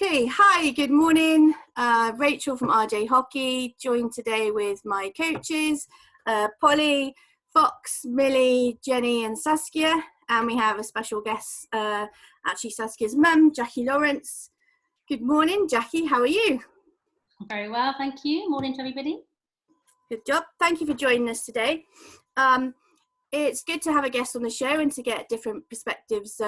Okay, hi, good morning. Rachel from RJ Hockey, joined today with my coaches, Polly, Fox, Millie, Jenny and Saskia. And we have a special guest, actually Saskia's mum, Jackie Lawrence. Good morning, Jackie, how are you? Very well, thank you. Morning to everybody. Good job. Thank you for joining us today. It's good to have a guest on the show and to get different perspectives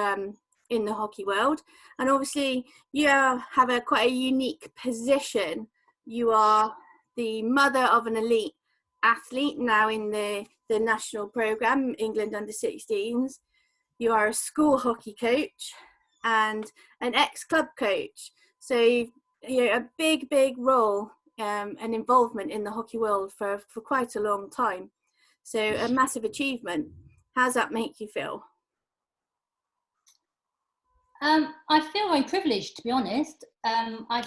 in the hockey world. And obviously you have quite a unique position. You are the mother of an elite athlete now in the national programme, England under 16s. You are a school hockey coach and an ex-club coach. So a big role and involvement in the hockey world for quite a long time. So a massive achievement. How does that make you feel? I feel very privileged, to be honest. I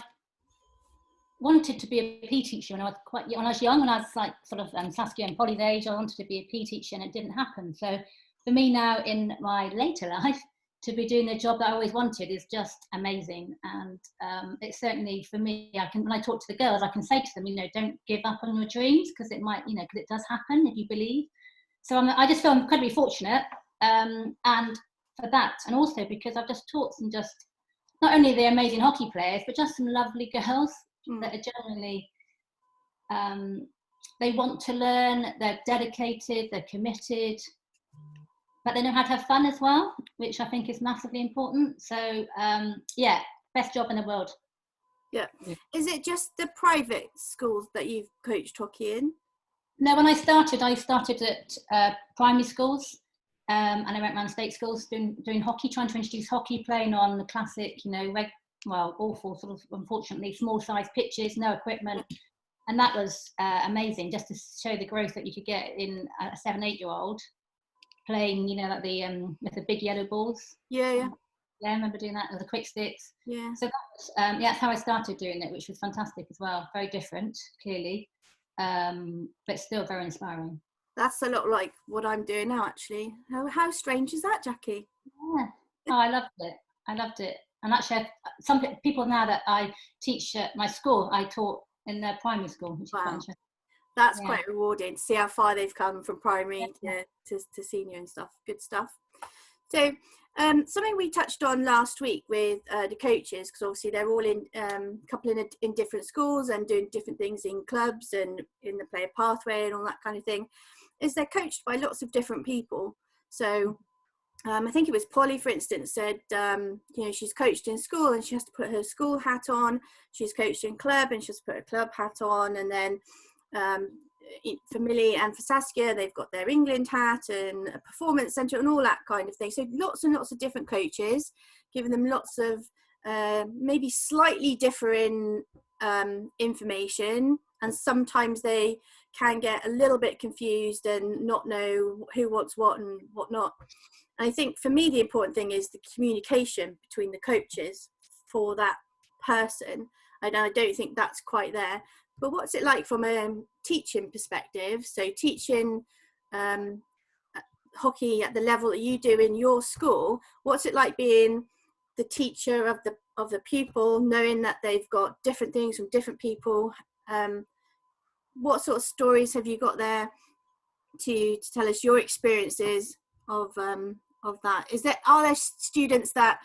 wanted to be a PE teacher when I was young, when I was like sort of Saskia and Polly's age. I wanted to be a PE teacher, and it didn't happen. So for me now, in my later life, to be doing the job that I always wanted is just amazing. And it's certainly for me. When I talk to the girls, I can say to them, don't give up on your dreams, because it might, because it does happen if you believe. So I just feel incredibly fortunate, and for that, and also because I've just taught some not only the amazing hockey players, but just some lovely girls that are generally, they want to learn, they're dedicated, they're committed, but they know how to have fun as well, which I think is massively important. So yeah, best job in the world. Yeah. Is it just the private schools that you've coached hockey in? No, when I started at primary schools, and I went around state schools doing hockey, trying to introduce hockey, playing on the classic, awful sort of, unfortunately, small size pitches, no equipment. And that was amazing, just to show the growth that you could get in a 7-8-year-old playing, like with the big yellow balls. Yeah, I remember doing that with the quick sticks. Yeah. So that's how I started doing it, which was fantastic as well. Very different, clearly. But still very inspiring. That's a lot like what I'm doing now, actually. How strange is that, Jackie? Yeah. Oh, I loved it. And actually, some people now that I teach at my school, I taught in their primary school, which is quite interesting. That's quite rewarding to see how far they've come from primary to senior and stuff. Good stuff. So something we touched on last week with the coaches, because obviously they're all in in different schools and doing different things in clubs and in the player pathway and all that kind of thing, is they're coached by lots of different people. So I think it was Polly, for instance, said she's coached in school and she has to put her school hat on. She's coached in club and she has to put her club hat on. And then for Millie and for Saskia, they've got their England hat and a performance centre and all that kind of thing. So lots and lots of different coaches, giving them lots of maybe slightly different information, and sometimes they can get a little bit confused and not know who wants what and what not. And I think for me the important thing is the communication between the coaches for that person, and I don't think that's quite there. But what's it like from a teaching perspective? So teaching hockey at the level that you do in your school, what's it like being the teacher of the pupil, knowing that they've got different things from different people? What sort of stories have you got there to tell us your experiences of that? Are there students that,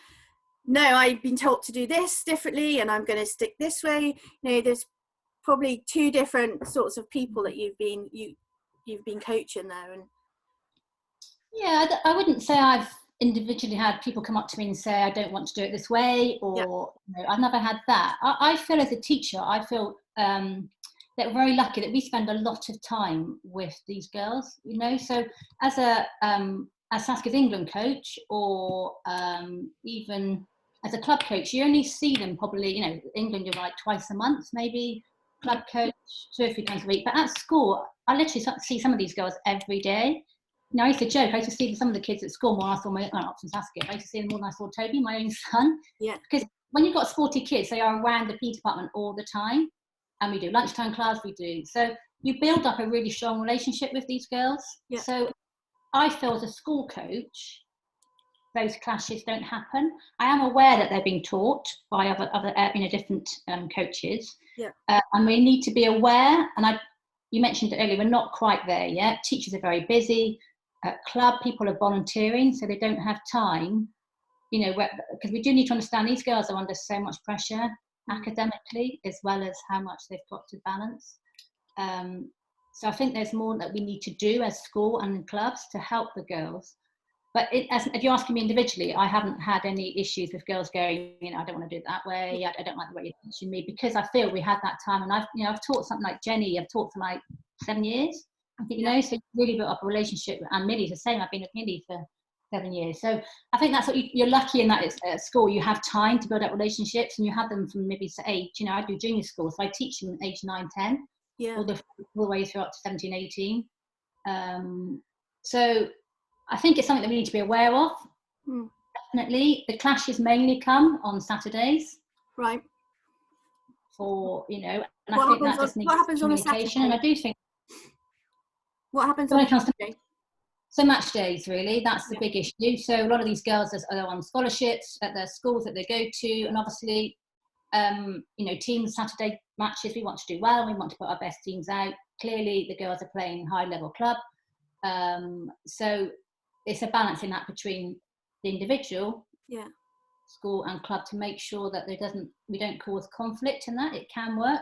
no, I've been taught to do this differently and I'm going to stick this way? There's probably two different sorts of people that you've been coaching there. And I wouldn't say I've individually had people come up to me and say I don't want to do it this way, or I've never had that. I feel as a teacher, that we're very lucky that we spend a lot of time with these girls, so as Saskia's England coach, or even as a club coach, you only see them probably, England, you're like twice a month, maybe, club coach 2 or 3 times a week. But at school, I literally see some of these girls every day. I used to joke, I used to see some of the kids at school more than I saw not from Saskia, I used to see them more than I saw Toby, my own son. Yeah. Because when you've got sporty kids, they are around the PE department all the time. And we do lunchtime class, so you build up a really strong relationship with these girls. So I feel as a school coach, those clashes don't happen. I am aware that they're being taught by other different coaches. Yeah. And we need to be aware, and you mentioned it earlier, we're not quite there yet. Teachers are very busy. At club, people are volunteering, so they don't have time, because we do need to understand these girls are under so much pressure academically, as well as how much they've got to balance. So I think there's more that we need to do as school and clubs to help the girls. But if you're asking me individually, I haven't had any issues with girls going, I don't want to do it that way. I don't like the way you're teaching me, because I feel we had that time. And I've taught something like Jenny. I've taught for like 7 years. I think, so really built up a relationship. And Millie's the same. I've been with Millie for 7 years. So I think that's what you're lucky in, that it's at school. You have time to build up relationships, and you have them from maybe age. I do junior school, so I teach them age 9, 10, all the way through up to 17, 18. So I think it's something that we need to be aware of. Definitely. The clashes mainly come on Saturdays. Right. And I think that just needs communication. And I do think. What happens on a Saturday? So match days, really, that's the big issue. So a lot of these girls are on scholarships at their schools that they go to, and obviously, teams Saturday matches, we want to do well, we want to put our best teams out. Clearly, the girls are playing high level club, so it's a balance in that between the individual, school and club, to make sure that we don't cause conflict in that. It can work,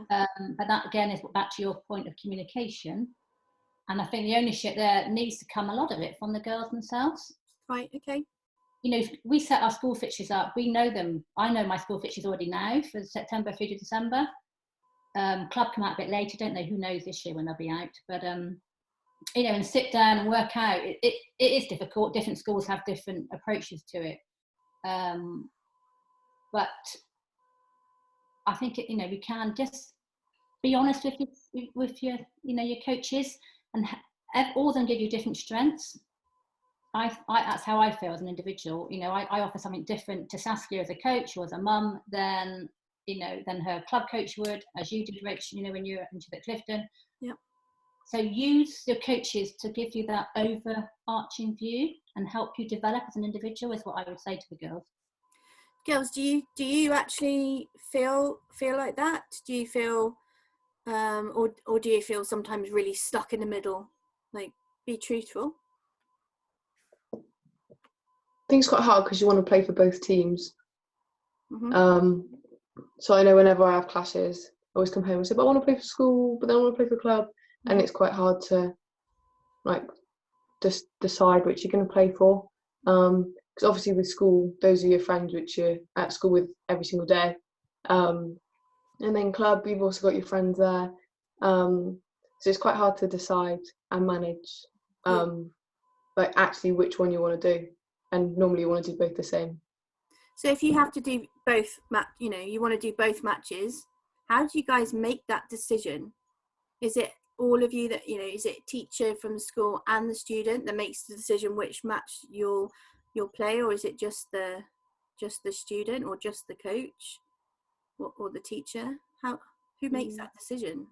but that again is back to your point of communication. And I think the ownership there needs to come, a lot of it, from the girls themselves. Right, okay. We set our school fixtures up. We know them. I know my school fixtures already now for September through to December. Club come out a bit later, don't they? Who knows this year when they'll be out. But, and sit down and work out. It is difficult. Different schools have different approaches to it. But I think, we can just be honest with your coaches, and all of them give you different strengths. That's how I feel as an individual. I offer something different to Saskia as a coach or as a mum than her club coach would, as you did, Rich, when you were at Clifton. Yeah. So use your coaches to give you that overarching view and help you develop as an individual, is what I would say to the girls. Girls, do you actually feel like that? Do you feel or do you feel sometimes really stuck in the middle? Like, be truthful. I think it's quite hard because you want to play for both teams. So I know whenever I have classes, I always come home and say, but I want to play for school, but then I want to play for club. And it's quite hard to just decide which you're going to play for. Because obviously with school, those are your friends which you're at school with every single day. And then club, you've also got your friends there. So it's quite hard to decide and manage, actually which one you want to do. And normally you want to do both the same. So if you have to do both, you want to do both matches, how do you guys make that decision? Is it all of you that, is it teacher from the school and the student that makes the decision which match you'll play, or is it just the student or just the coach or the teacher? Who makes that decision?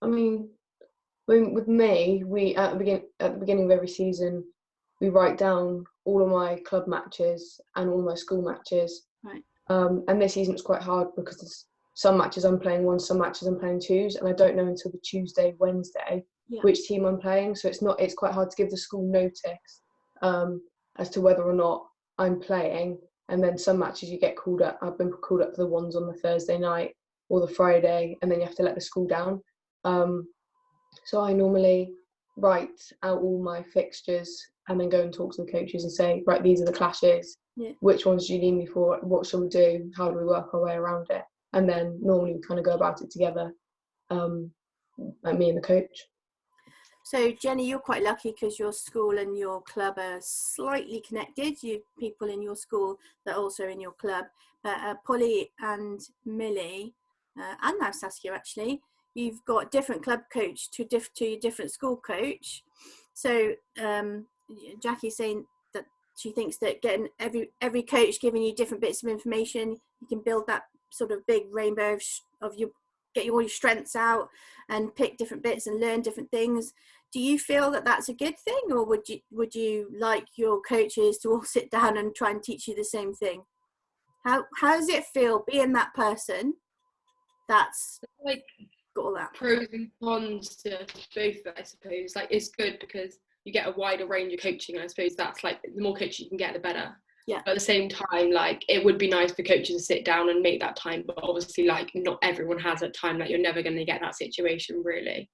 I mean, with me, we at the beginning of every season, we write down all of my club matches and all my school matches. Right. And this season it's quite hard because there's some matches I'm playing one, some matches I'm playing twos, and I don't know until the Tuesday, Wednesday which team I'm playing. So it's quite hard to give the school notice as to whether or not I'm playing. And then some matches you get called up. I've been called up for the ones on the Thursday night or the Friday, and then you have to let the school down. So I normally write out all my fixtures and then go and talk to the coaches and say, right, these are the clashes. Yeah. Which ones do you need me for? What shall we do? How do we work our way around it? And then normally we kind of go about it together, like me and the coach. So Jenny, you're quite lucky because your school and your club are slightly connected. You have people in your school that are also in your club. Polly and Millie, and now Saskia actually, you've got different club coach to your different school coach. So Jackie's saying that she thinks that getting every coach giving you different bits of information, you can build that sort of big rainbow of get all your strengths out and pick different bits and learn different things. do you feel that that's a good thing, or would you like your coaches to all sit down and try and teach you the same thing? How does it feel being that person that's like got all that? Pros and cons to both, I suppose. Like, it's good because you get a wider range of coaching, and I suppose that's like, the more coaching you can get, the better. Yeah. But at the same time, like, it would be nice for coaches to sit down and make that time, but obviously, like, not everyone has that time. Like, you're never going to get that situation, really,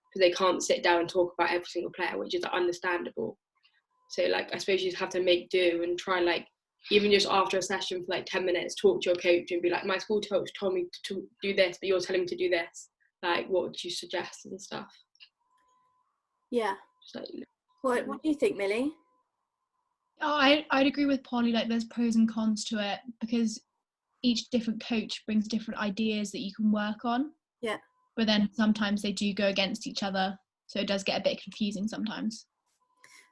because they can't sit down and talk about every single player, which is understandable. So, like, I suppose you just have to make do and try, like, even just after a session for like 10 minutes, talk to your coach and be like, my school coach told me to do this, but you're telling me to do this. Like, what would you suggest and stuff? Yeah. Like, what do you think, Millie? Oh, I'd agree with Polly. Like, there's pros and cons to it, because each different coach brings different ideas that you can work on. Yeah. But then sometimes they do go against each other, so it does get a bit confusing sometimes.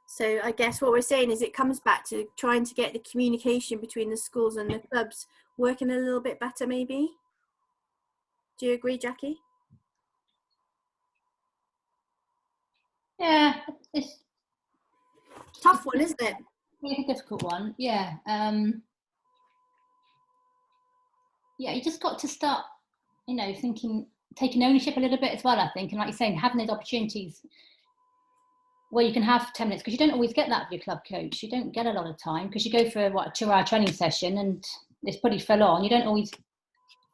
So I guess what we're saying is it comes back to trying to get the communication between the schools and the clubs working a little bit better, maybe. Do you agree, Jackie? Yeah, it's Tough one, isn't it? really a difficult one. Yeah. Yeah, you just got to start, thinking, taking ownership a little bit as well, I think. And like you're saying, having those opportunities where you can have 10 minutes, because you don't always get that with your club coach. You don't get a lot of time, because you go for a 2-hour training session and it's pretty full on. You don't always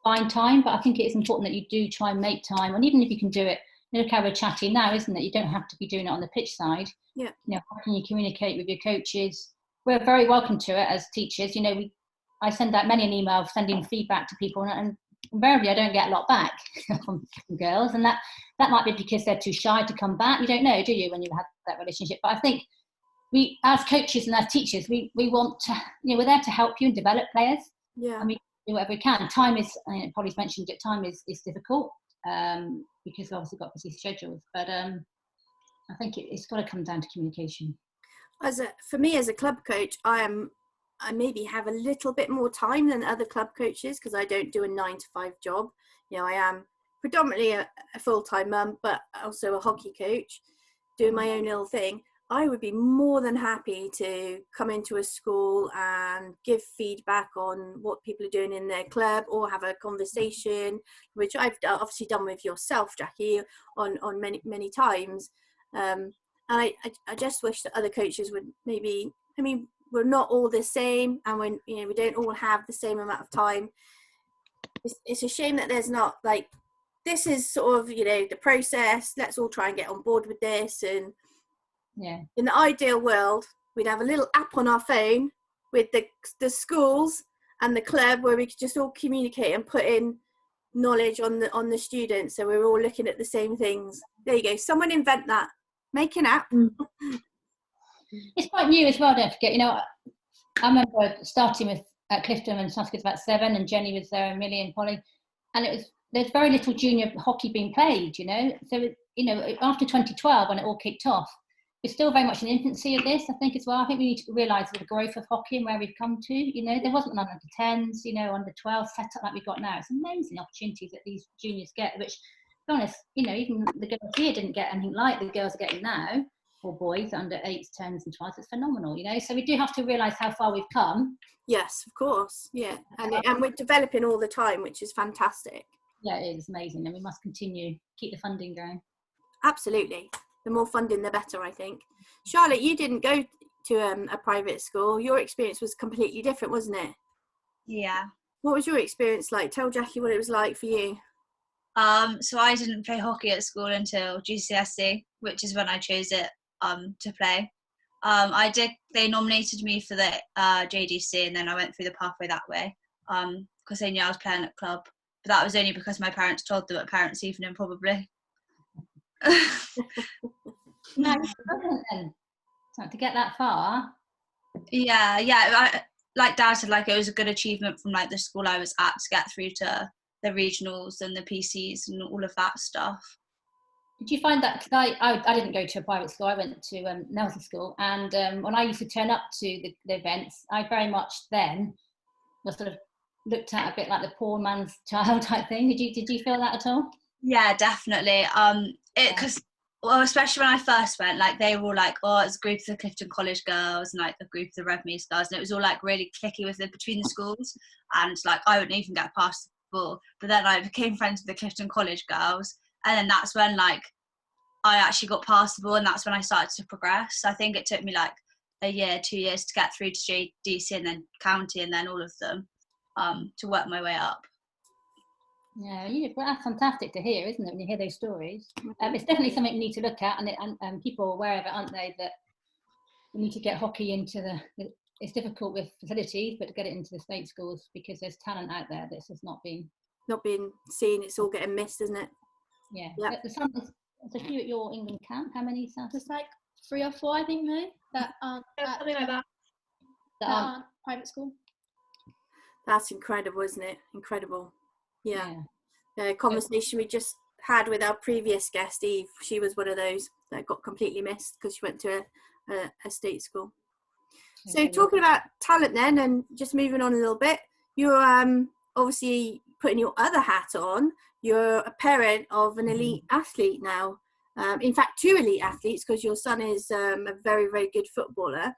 find time, but I think it is important that you do try and make time. And even if you can do it, look how we're chatting now, isn't it? You don't have to be doing it on the pitch side. Yeah. How can you communicate with your coaches? We're very welcome to it as teachers. I send out many an email sending feedback to people, and invariably I don't get a lot back from girls, and that might be because they're too shy to come back. You don't know, do you, when you have that relationship? But I think we, as coaches and as teachers, we want to, we're there to help you and develop players. Yeah. And we do whatever we can. Time is, Polly's mentioned it, time is difficult, because we've obviously got busy schedules, but I think it's got to come down to communication. For me as a club coach, I maybe have a little bit more time than other club coaches, because I don't do a 9-to-5 job. I am predominantly a full-time mum, but also a hockey coach, doing my own little thing. I would be more than happy to come into a school and give feedback on what people are doing in their club, or have a conversation, which I've obviously done with yourself, Jackie, on many, many times. And I just wish that other coaches would maybe, we're not all the same, and when we don't all have the same amount of time. It's a shame that there's not, like, this is sort of the process, let's all try and get on board with this. And yeah, in the ideal world, we'd have a little app on our phone with the schools and the club, where we could just all communicate and put in knowledge on the students, so we're all looking at the same things. There you go, someone invent that, make an app. It's quite new as well, don't forget. I remember starting with at Clifton when Saskia was about 7, and Jenny was there, and Millie and Polly, and there's very little junior hockey being played, so after 2012, when it all kicked off, it's still very much in infancy of this, I think, as well. I think we need to realise the growth of hockey and where we've come to. There wasn't an under 10s, under 12 set up like we've got now. It's amazing opportunities that these juniors get, which, to be honest, even the girls here didn't get anything like the girls are getting now, or boys under 8s, 10s and 12s. It's phenomenal, so we do have to realise how far we've come. Yes, of course, yeah, and we're developing all the time, which is fantastic. Yeah, it is amazing, and we must continue, keep the funding going. Absolutely. The more funding, the better, I think. Charlotte, you didn't go to a private school. Your experience was completely different, wasn't it? Yeah. What was your experience like? Tell Jackie what it was like for you. So I didn't play hockey at school until GCSE, which is when I chose it to play. They nominated me for the JDC, and then I went through the pathway that way, because they knew I was playing at club. But that was only because my parents told them at parents' evening, probably. No, then. So to get that far. Yeah. Like Dad said, like, it was a good achievement from like the school I was at to get through to the regionals and the PCs and all of that stuff. Did you find that? Because I didn't go to a private school. I went to Nelson School, and when I used to turn up to the events, I very much then was sort of looked at a bit like the poor man's child type thing. Did you feel that at all? Yeah, definitely. Because well, especially when I first went, like they were all like, oh, it's a group of the Clifton College girls and like a group of the Redmead girls, and it was all like really clicky between the schools, and like I wouldn't even get past the ball. But then I became friends with the Clifton College girls, and then that's when like I actually got past the ball, and that's when I started to progress. I think it took me like a year, 2 years to get through to JDC and then county and then all of them, to work my way up. Yeah, well, that's fantastic to hear, isn't it, when you hear those stories? It's definitely something we need to look at, and people are aware of it, aren't they, that we need to get hockey into it's difficult with facilities, but to get it into the state schools, because there's talent out there that's just not being seen. It's all getting missed, isn't it? Yeah. There's a few at your England camp. How many, South? There's like 3 or 4, I think, no, that aren't Something like that. That aren't private school. That's incredible, isn't it? Incredible. Yeah. The conversation we just had with our previous guest, Eve, she was one of those that got completely missed because she went to a state school. So talking about talent then, and just moving on a little bit, you're obviously putting your other hat on. You're a parent of an elite athlete now. In fact, 2 elite athletes, because your son is a very, very good footballer,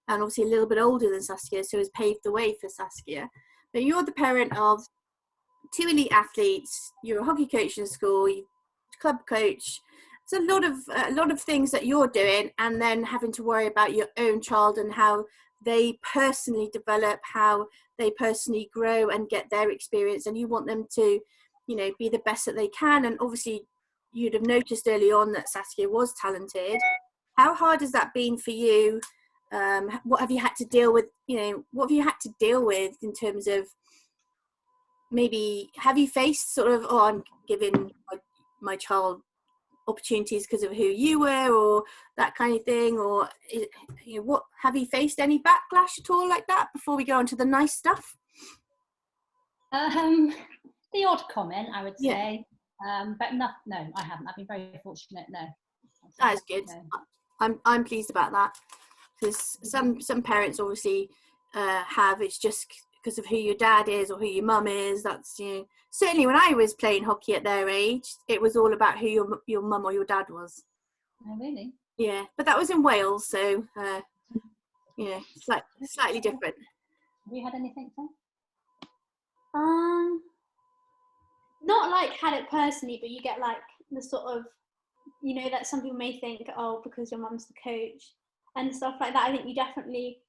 and obviously a little bit older than Saskia, so has paved the way for Saskia. But you're the parent of 2 elite athletes. You're a hockey coach in school, you're a club coach. It's a lot of things that you're doing, and then having to worry about your own child and how they personally develop, how they personally grow and get their experience, and you want them to, you know, be the best that they can. And obviously you'd have noticed early on that Saskia was talented. How hard has that been for you? What have you had to deal with? What have you had to deal with in terms of, maybe have you faced sort of, oh, I'm giving my child opportunities because of who you were, or that kind of thing, or what, have you faced any backlash at all like that before we go on to the nice stuff? The odd comment, I would say, but no, I haven't. I've been very fortunate. No, that is good. No. I'm pleased about that, because some parents obviously have, it's just because of who your dad is or who your mum is. That's, certainly when I was playing hockey at their age, it was all about who your mum or your dad was. Oh, really? Yeah, but that was in Wales, so slightly different. Have you had anything, Sam? Not like had it personally, but you get like the sort of, that some people may think, oh, because your mum's the coach and stuff like that. I think you definitely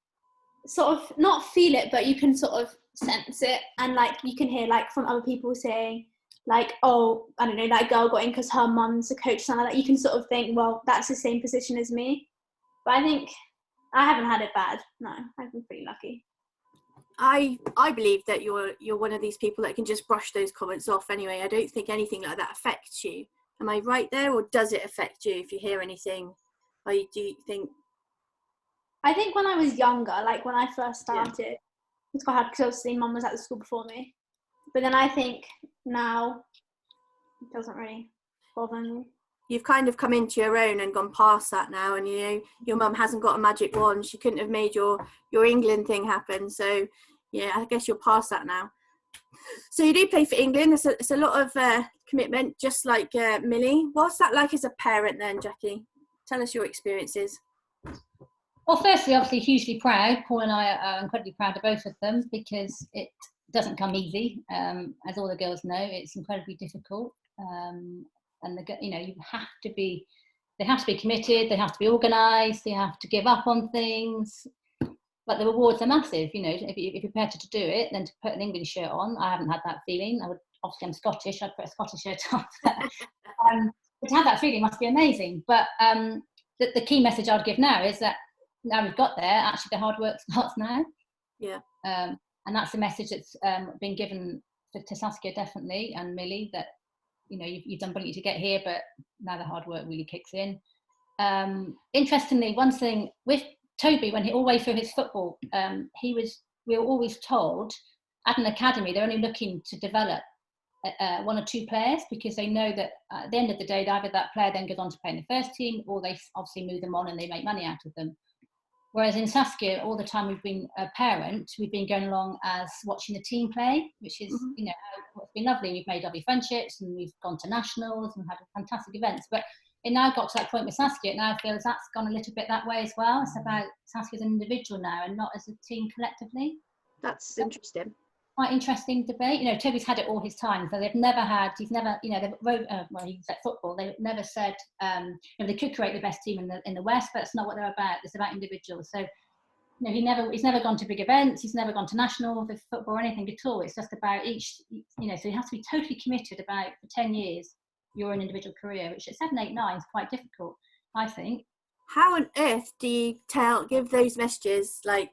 sort of not feel it, but you can sort of sense it, and like you can hear like from other people saying like, oh, I don't know, that girl got in because her mum's a coach, something like that. You can sort of think, well, that's the same position as me. But I think I haven't had it bad. No, I've been pretty lucky. I believe that you're one of these people that can just brush those comments off anyway. I don't think anything like that affects you. Am I right there, or does it affect you if you hear anything? Or do you think? I think when I was younger, like when I first started, it's quite hard because obviously mum was at the school before me. But then I think now it doesn't really bother me. You've kind of come into your own and gone past that now, and your mum hasn't got a magic wand. She couldn't have made your England thing happen. So yeah, I guess you're past that now. So you do play for England. It's a lot of commitment, just like Millie. What's that like as a parent then, Jackie? Tell us your experiences. Well, firstly, obviously hugely proud. Paul and I are incredibly proud of both of them, because it doesn't come easy. As all the girls know, it's incredibly difficult. And you have to be, they have to be committed, they have to be organised, they have to give up on things. But the rewards are massive, if you're prepared to do it, then to put an England shirt on. I haven't had that feeling. Obviously I'm Scottish, I'd put a Scottish shirt on. But to have that feeling must be amazing. But the key message I'd give now is that now we've got there, actually the hard work starts now. Yeah. And that's the message that's been given to Saskia, definitely, and Millie, that you've done brilliantly to get here, but now the hard work really kicks in. Interestingly, one thing with Toby, when all the way through his football, we were always told at an academy they're only looking to develop 1 or 2 players, because they know that at the end of the day, either that player then goes on to play in the first team, or they obviously move them on and they make money out of them. Whereas in Saskia, all the time we've been a parent, we've been going along as watching the team play, which is, what's been lovely. We've made lovely friendships, and we've gone to nationals and had fantastic events. But it now got to that point with Saskia. It now feels that's gone a little bit that way as well. It's about Saskia as an individual now and not as a team collectively. That's interesting. Quite interesting debate. You know, Toby's had it all his time, so he's never, you know, well, he said football. They've never said, you know, they could create the best team in the West, but it's not what they're about. It's about individuals. So, you know, he's never gone to big events. He's never gone to national with football or anything at all. It's just about each, you know. So you have to be totally committed about for 10 years your own individual career, which at 7, 8, 9 is quite difficult, I think. How on earth do you give those messages? Like,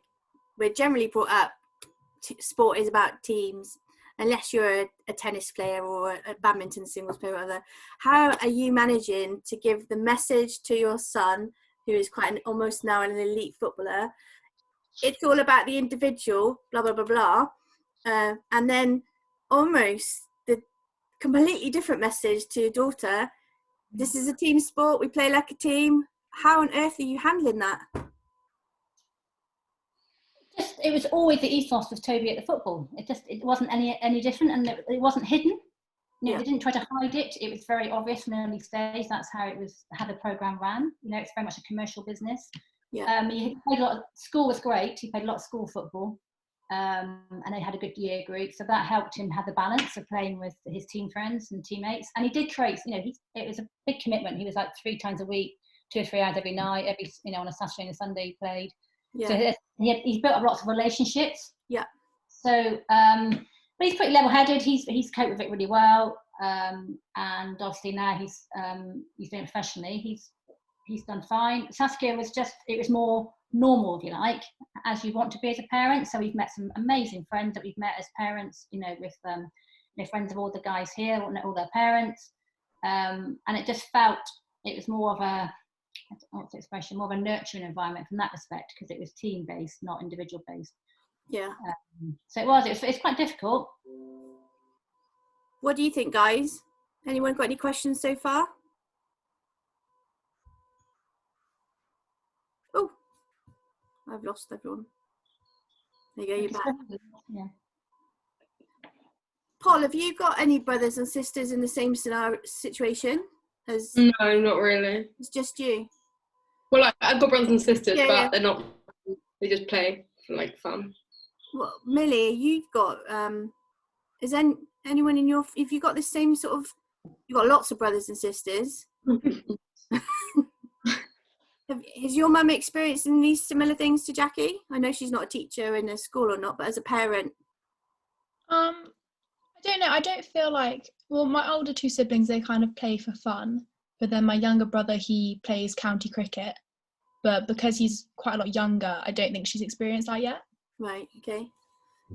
we're generally brought up, sport is about teams, unless you're a tennis player or a badminton singles player or whatever. How are you managing to give the message to your son, who is almost now an elite footballer? It's all about the individual, blah, blah, blah, blah. And then almost the completely different message to your daughter. This is a team sport. We play like a team. How on earth are you handling that? It was always the ethos of Toby at the football. It wasn't any different, and it wasn't hidden. You know, they didn't try to hide it. It was very obvious from an early stage. That's how the program ran. You know, it's very much a commercial business. Yeah. He played a lot. School was great. He played a lot of school football, and they had a good year group. So that helped him have the balance of playing with his team friends and teammates. And he did create. You know, it was a big commitment. He was like 3 times a week, 2 or 3 hours every night. On a Saturday and a Sunday he played. Yeah. So he's built up lots of relationships. Yeah. So, but he's pretty level-headed. He's coped with it really well. And obviously now he's doing it professionally. He's done fine. Saskia it was more normal, if you like, as you want to be as a parent. So we've met some amazing friends that we've met as parents, you know, with friends of all the guys here, all their parents. And it just felt it was more of a, what's the expression, more of a nurturing environment from that respect, because it was team based, not individual based. Yeah. So it's quite difficult. What do you think, guys? Anyone got any questions so far? Oh, I've lost everyone. There you go, you're back. Yeah. Paul, have you got any brothers and sisters in the same situation? No, not really. It's just you. Well, I've got brothers and sisters, but they're not. They just play for like fun. Well, Millie, you've got. Is anyone in your? If you got the same sort of, you've got lots of brothers and sisters. Has your mum experienced these similar things to Jackie? I know she's not a teacher in a school or not, but as a parent. I don't know. I don't feel like. Well, my older 2 siblings, they kind of play for fun. But then my younger brother, he plays county cricket. But because he's quite a lot younger, I don't think she's experienced that yet. Right. Okay.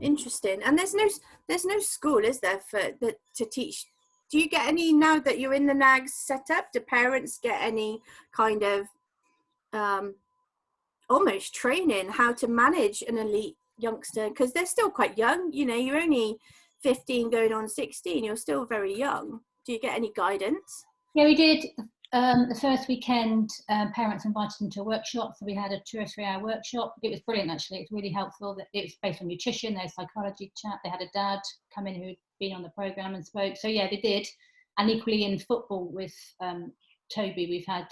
Interesting. And there's no school, is there, to teach? Do you get any, now that you're in the NAGS setup? Do parents get any kind of almost training how to manage an elite youngster? Because they're still quite young. You know, you're only 15 going on 16. You're still very young. Do you get any guidance? Yeah, we did. The first weekend, parents invited them to a workshop. So we had a 2 or 3 hour workshop. It was brilliant, actually. It was really helpful. It was based on nutrition. They had a psychology chat. They had a dad come in who'd been on the programme and spoke. So yeah, they did. And equally in football with Toby, we've had,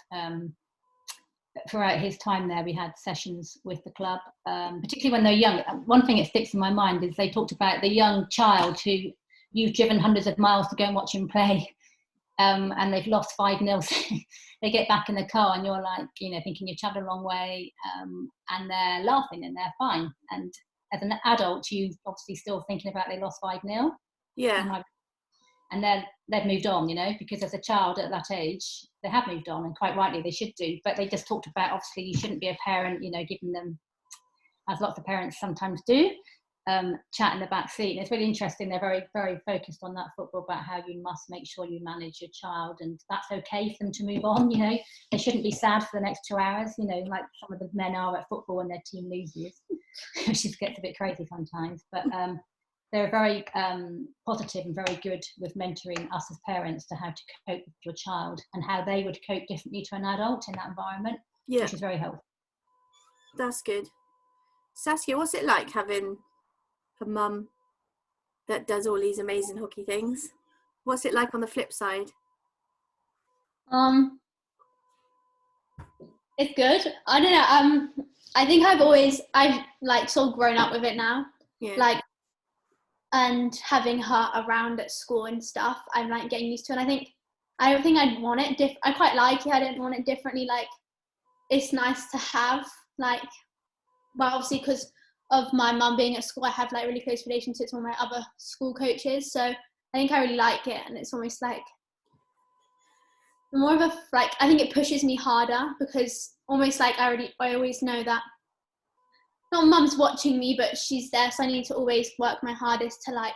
throughout his time there, we had sessions with the club, particularly when they're young. One thing that sticks in my mind is they talked about the young child who you've driven hundreds of miles to go and watch him play. And they've lost 5-0. They get back in the car and you're like, you know, thinking you've travelled a long way, and they're laughing and they're fine. And as an adult, you obviously still thinking about they lost 5-0. Yeah. And they've moved on, you know, because as a child at that age, they have moved on, and quite rightly they should do. But they just talked about, obviously, you shouldn't be a parent, you know, giving them, as lots of parents sometimes do, chat in the back seat. And it's really interesting. They're very, very focused on that football, about how you must make sure you manage your child, and that's okay for them to move on. You know, they shouldn't be sad for the next 2 hours, you know, like some of the men are at football when their team loses, which just gets a bit crazy sometimes. But they're very positive and very good with mentoring us as parents to how to cope with your child and how they would cope differently to an adult in that environment, which is very helpful. That's good. Saskia, what's it like having a mum that does all these amazing hockey things? What's it like on the flip side? It's good. I don't know. I think I've like sort of grown up with it now. Yeah. Like, and having her around at school and stuff, I'm like getting used to it. And I don't think I'd want it I quite like it. I don't want it differently. Like, it's nice to have, like, well, obviously because of my mum being at school, I have like really close relationships with my other school coaches. So I think I really like it, and it's almost like more of a, like, I think it pushes me harder, because almost like I always know that not mum's watching me, but she's there, so I need to always work my hardest to like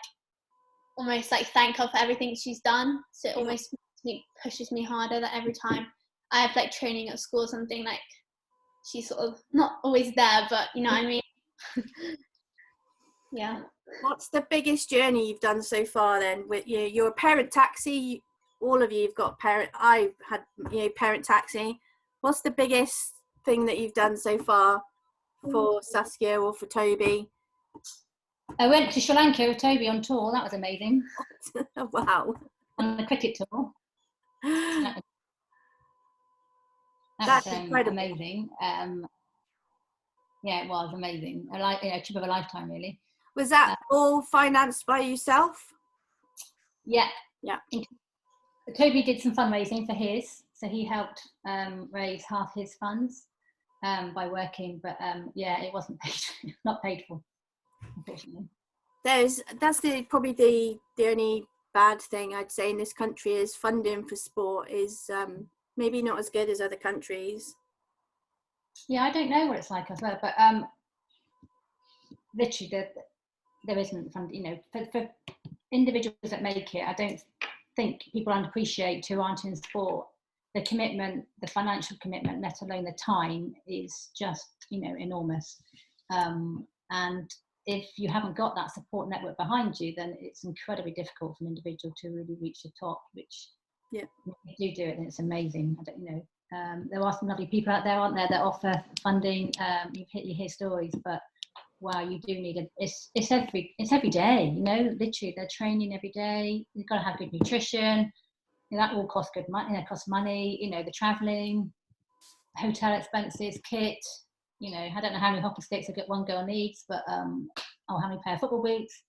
almost like thank her for everything she's done. So it almost pushes me harder that every time I have like training at school or something, like she's sort of not always there, but you know what I mean. Yeah. What's the biggest journey you've done so far then? With you're a parent taxi, all of you've got parent. I've had parent taxi. What's the biggest thing that you've done so far for Saskia or for Toby? I went to Sri Lanka with Toby on tour. That was amazing. Wow. On the cricket tour. That's was incredible. amazing. Yeah, it was amazing. A trip of a lifetime, really. Was that all financed by yourself? Yeah. Yeah. Toby did some fundraising for his, so he helped raise half his funds by working, but yeah, it wasn't paid, not paid for, unfortunately. That's probably the only bad thing I'd say in this country is funding for sport is maybe not as good as other countries. Yeah, I don't know what it's like as well, but literally there isn't fund. For individuals that make it, I don't think people appreciate who aren't in sport. The commitment, the financial commitment, let alone the time, is just enormous. And if you haven't got that support network behind you, then it's incredibly difficult for an individual to really reach the top. Which, yeah, if you do it, then it's amazing. I don't there are some lovely people out there, aren't there, that offer funding. You hear stories, but wow, you do need it's every day. Literally, they're training every day. You've got to have good nutrition. That all costs good money. Costs money. The travelling, hotel expenses, kit. I don't know how many hockey sticks one girl needs, but how many pair of football boots.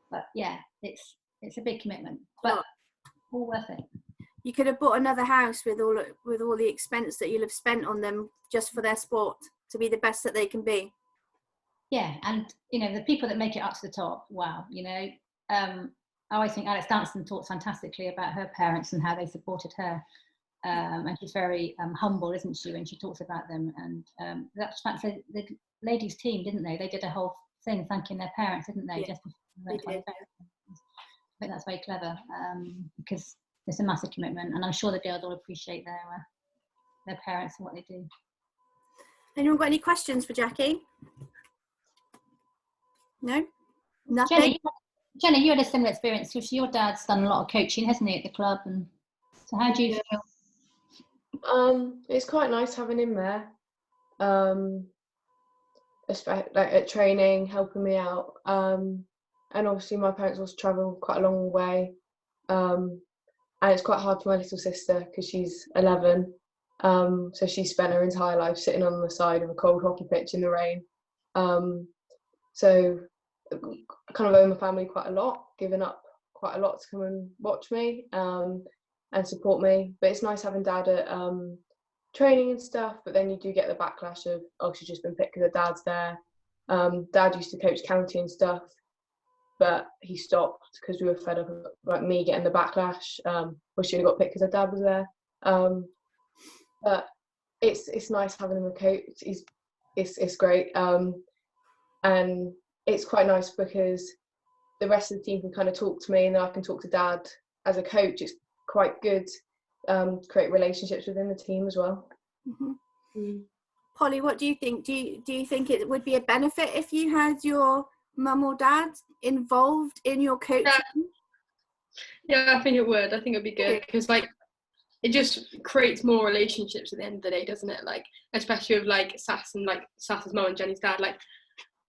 But yeah, it's a big commitment, but all worth it. You could have bought another house with all the expense that you'll have spent on them just for their sport to be the best that they can be. Yeah, and the people that make it up to the top, wow. I always think Alex Danson talks fantastically about her parents and how they supported her, and she's very humble, isn't she, when she talks about them. And that's the ladies' team, didn't they? They did a whole thing thanking their parents, didn't they? Yeah, just they did. I think that's very clever, because it's a massive commitment, and I'm sure the girls will appreciate their parents and what they do. Anyone got any questions for Jackie? No? Nothing? Jenny, you had a similar experience because your dad's done a lot of coaching, hasn't he, at the club? And so how do you feel? It's quite nice having him there, especially like at training, helping me out. And obviously my parents also travel quite a long way, and it's quite hard for my little sister because she's 11. So she spent her entire life sitting on the side of a cold hockey pitch in the rain. So I kind of owe my family quite a lot, giving up quite a lot to come and watch me and support me. But it's nice having dad at training and stuff, but then you do get the backlash of, oh, she's just been picked because her dad's there. Dad used to coach county and stuff, but he stopped because we were fed up of like me getting the backlash. Wish she got picked because her dad was there. But it's nice having him a coach. It's great. And it's quite nice because the rest of the team can kind of talk to me, and then I can talk to dad as a coach. It's quite good to create relationships within the team as well. Mm-hmm. Mm. Polly, what do you think? Do you think it would be a benefit if you had your mum or dad involved in your coaching? Yeah, I think it would. I think it'd be good because it just creates more relationships at the end of the day, doesn't it? Like, especially with Sass's mum and Jenny's dad,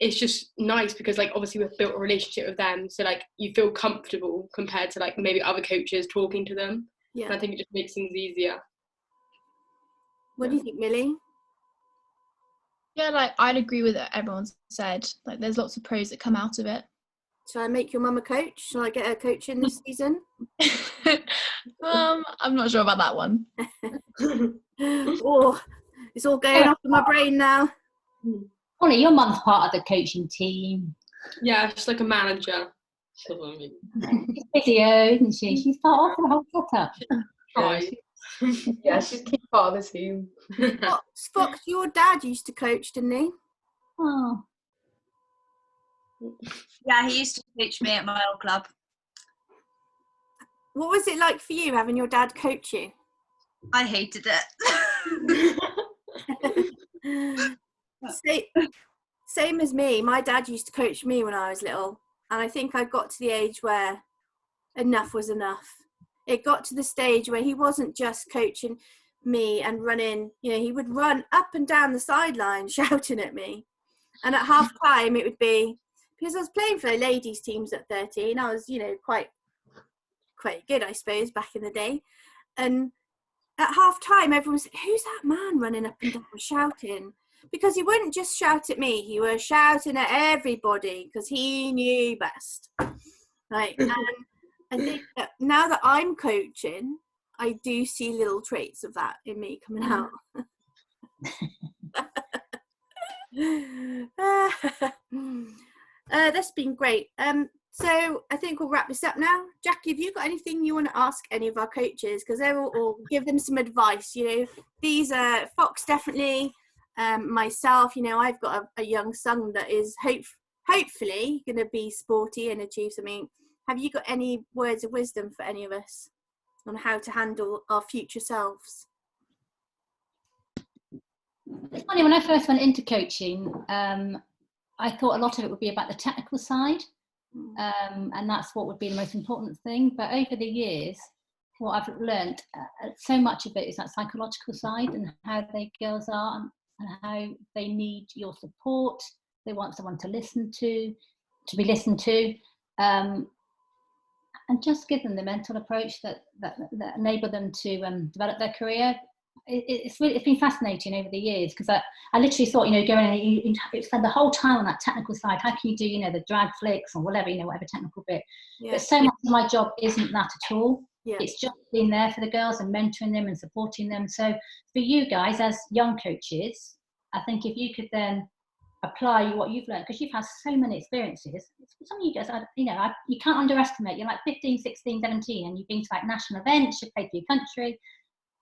it's just nice because obviously we've built a relationship with them, so you feel comfortable compared to maybe other coaches talking to them. Yeah. And I think it just makes things easier. What do you think, Millie? Yeah, like I'd agree with what everyone's said. Like there's lots of pros that come out of it. Shall I make your mum a coach? Shall I get her coaching this season? I'm not sure about that one. Oh, it's all going off in my brain now. Ollie, your mum's part of the coaching team. Yeah, she's like a manager. She's physio, isn't she? She's part of the whole setup. Right. Yeah, she's key part of the team. Fox, your dad used to coach, didn't he? Oh. Yeah, he used to coach me at my old club. What was it like for you having your dad coach you? I hated it. Same as me. My dad used to coach me when I was little, and I think I got to the age where enough was enough. It got to the stage where he wasn't just coaching me and running, he would run up and down the sideline shouting at me. And at half time it would be, because I was playing for ladies teams at 13, I was, quite good, I suppose, back in the day. And at half time everyone said, who's that man running up and down shouting? Because he wouldn't just shout at me, he was shouting at everybody because he knew best. Right. And I think that now that I'm coaching, I do see little traits of that in me coming out. That's been great. So I think we'll wrap this up now. Jackie, have you got anything you want to ask any of our coaches? Because they're all give them some advice. These are Fox definitely. Myself, I've got a young son that is hopefully going to be sporty and achieve something. Have you got any words of wisdom for any of us on how to handle our future selves? It's funny, when I first went into coaching, I thought a lot of it would be about the technical side, and that's what would be the most important thing. But over the years, what I've learned, so much of it is that psychological side and how the girls are and how they need your support. They want someone to listen to be listened to. And just give them the mental approach that enable them to develop their career. It's been fascinating over the years, because I literally thought, going in, you spend the whole time on that technical side. How can you do, the drag flicks or whatever, whatever technical bit. Yeah. But so much of my job isn't that at all. Yeah. It's just being there for the girls and mentoring them and supporting them. So for you guys as young coaches, I think if you could then apply what you've learned, because you've had so many experiences. Some of you guys, you can't underestimate. You're like 15, 16, 17, and you've been to like national events, you've played for your country.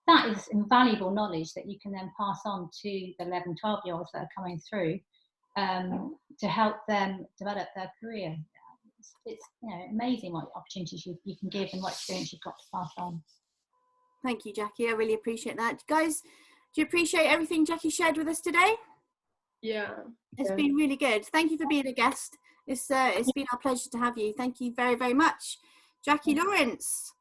That is invaluable knowledge that you can then pass on to the 11, 12-year-olds that are coming through to help them develop their career. It's amazing what opportunities you can give and what experience you've got to pass on. Thank you, Jackie. I really appreciate that. Guys, do you appreciate everything Jackie shared with us today? Yeah. It's been really good. Thank you for being a guest. It's been our pleasure to have you. Thank you very, very much. Jackie Lawrence.